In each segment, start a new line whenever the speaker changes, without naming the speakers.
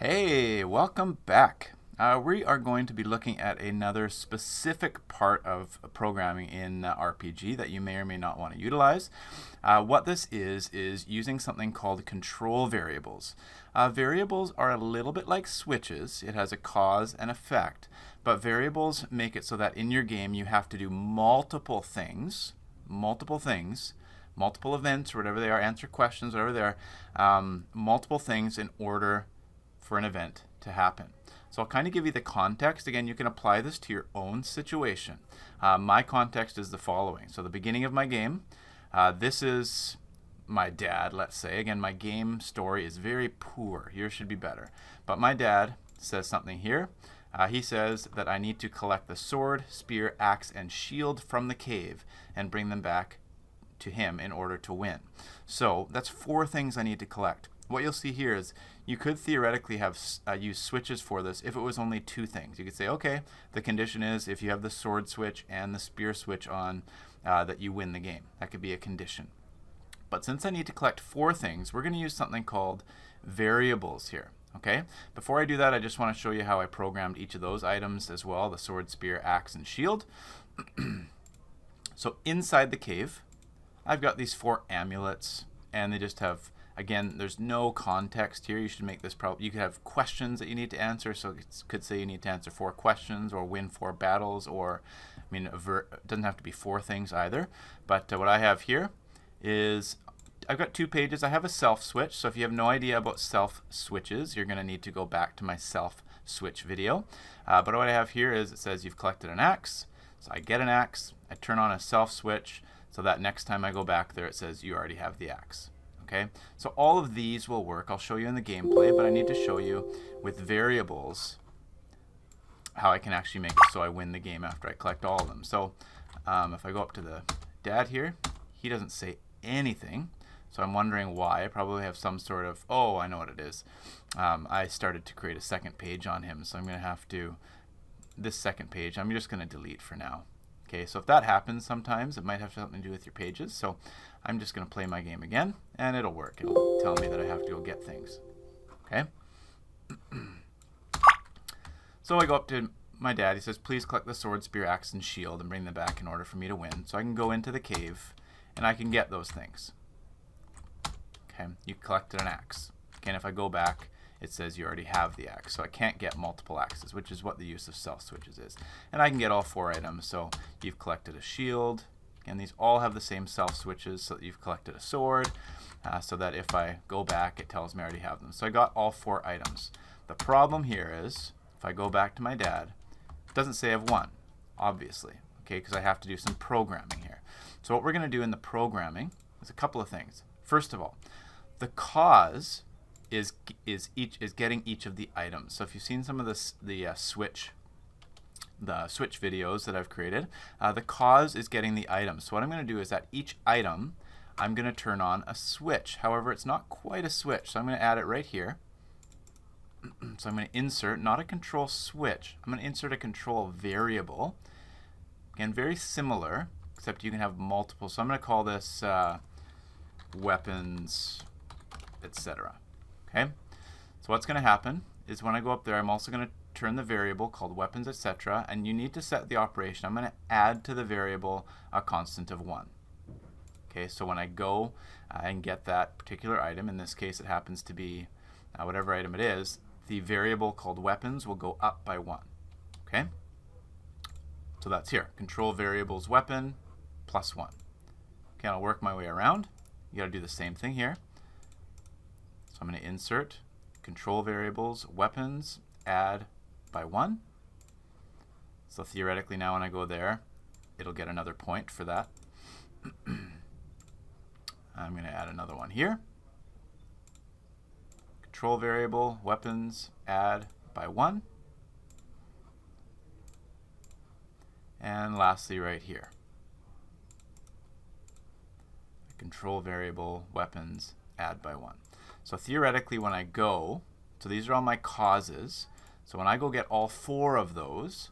Hey, welcome back. We are going to be looking at another specific part of programming in RPG that you may or may not want to utilize. What this is using something called control variables. Variables are a little bit like switches. It has a cause and effect, but variables make it so that in your game you have to do multiple things, multiple events, or whatever they are, answer questions, whatever they are, multiple things in order for an event to happen. So I'll kind of give you the context. Again, you can apply this to your own situation. My context is the following. So the beginning of my game, this is my dad, let's say. Again, my game story is very poor. Yours should be better. But my dad says something here. He says that I need to collect the sword, spear, axe, and shield from the cave and bring them back to him in order to win. So that's 4 things I need to collect. What you'll see here is you could theoretically have use switches for this if it was only 2 things. You could say, okay, the condition is if you have the sword switch and the spear switch on, that you win the game. That could be a condition. But since I need to collect 4 things, we're going to use something called variables here. Okay. Before I do that, I just want to show you how I programmed each of those items as well: the sword, spear, axe, and shield. So inside the cave, I've got these 4 amulets, and they just have, again, there's no context here. You should make this you could have questions that you need to answer. So it could say you need to answer 4 questions or win 4 battles, or, I mean, it doesn't have to be 4 things either. But what I have here is I've got 2 pages. I have a self switch. So if you have no idea about self switches, you're going to need to go back to my self switch video. But what I have here is it says you've collected an axe. So I get an axe. I turn on a self switch so that next time I go back there, it says you already have the axe. Okay, so all of these will work. I'll show you in the gameplay, but I need to show you with variables how I can actually make it so I win the game after I collect all of them. So if I go up to the dad here, he doesn't say anything. So I'm wondering why. I probably have some sort of, oh, I know what it is. I started to create a second page on him, so I'm going to have to, this second page, I'm just going to delete for now. Okay, so if that happens sometimes, it might have something to do with your pages. So I'm just going to play my game again, and it'll work. It'll tell me that I have to go get things. Okay? So I go up to my dad. He says, please collect the sword, spear, axe, and shield and bring them back in order for me to win. So I can go into the cave, and I can get those things. Okay, you collected an axe. Okay, and if I go back, it says you already have the axe. So I can't get multiple axes, which is what the use of self switches is. And I can get all 4 items. So you've collected a shield. And these all have the same self switches, so that you've collected a sword, so that if I go back, it tells me I already have them. So I got all 4 items. The problem here is, if I go back to my dad, it doesn't say I've won, obviously, okay, because I have to do some programming here. So what we're going to do in the programming is a couple of things. First of all, the cause is getting each of the items. So if you've seen some of the switch videos that I've created, the cause is getting the items. So what I'm going to do is at each item, I'm going to turn on a switch. However, it's not quite a switch, so I'm going to add it right here. So I'm going to insert, not a control switch, I'm going to insert a control variable. Again, very similar, except you can have multiple. So I'm going to call this weapons, etc. Okay? So what's going to happen is when I go up there, I'm also going to turn the variable called weapons, etc. And you need to set the operation. I'm going to add to the variable a constant of 1. Okay, so when I go and get that particular item, in this case it happens to be whatever item it is, the variable called weapons will go up by 1. Okay? So that's here. Control variables weapon plus 1. Okay, I'll work my way around. You got to do the same thing here. So I'm going to insert control variables weapons add by 1. So theoretically now when I go there, it'll get another point for that. I'm going to add another one here. Control variable weapons add by 1. And lastly right here, control variable weapons add by 1. So theoretically when I go, so these are all my causes. So when I go get all 4 of those,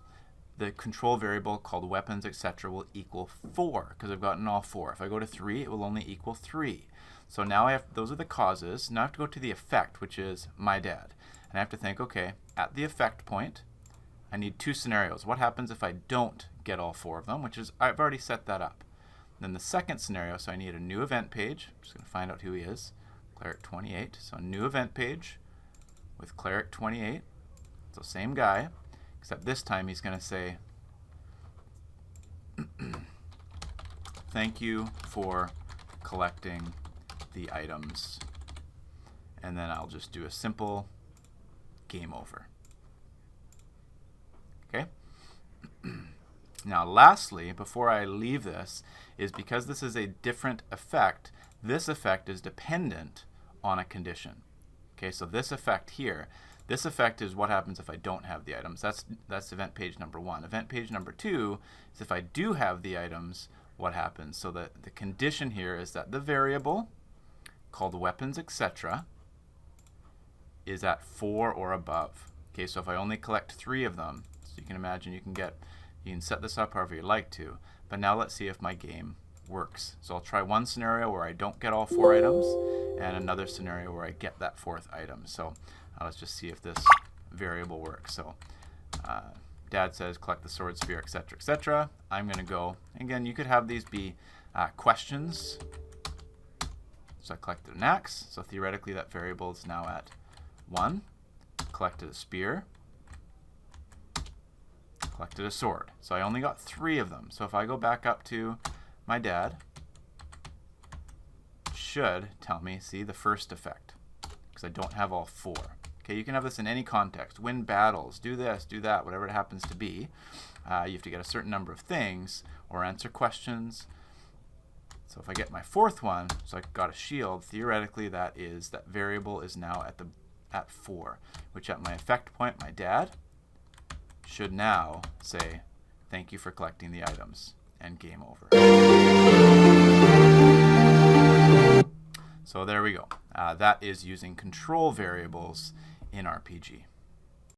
the control variable called weapons, etc. will equal 4 because I've gotten all 4. If I go to 3, it will only equal 3. So now I have, those are the causes. Now I have to go to the effect, which is my dad. And I have to think, okay, at the effect point, I need 2 scenarios. What happens if I don't get all 4 of them, which is, I've already set that up. Then the second scenario, so I need a new event page. I'm just going to find out who he is. Cleric28. So a new event page with Cleric28. So same guy, except this time he's going to say, thank you for collecting the items. And then I'll just do a simple game over. Okay? Now lastly, before I leave this, is because this is a different effect, this effect is dependent on a condition. Okay, so this effect here, this effect is what happens if I don't have the items. That's event page number 1. Event page number 2 is if I do have the items, what happens? So the condition here is that the variable called weapons, etc., is at 4 or above. Okay, so if I only collect 3 of them, so you can imagine you can set this up however you like to. But now let's see if my game works. So I'll try one scenario where I don't get all 4 items, and another scenario where I get that 4th item. So let's just see if this variable works. So Dad says collect the sword, spear, etc., etc. I'm going to go, again, you could have these be questions. So I collected an axe, so theoretically that variable is now at 1. Collected a spear. Collected a sword. So I only got 3 of them. So if I go back up to my dad, it should tell me, see, the first effect, because I don't have all 4. Okay, you can have this in any context. Win battles, do this, do that, whatever it happens to be. You have to get a certain number of things or answer questions. So if I get my 4th one, so I got a shield, theoretically that variable is now at 4, which at my effect point, my dad should now say, thank you for collecting the items, and game over. So there we go. That is using control variables in RPG.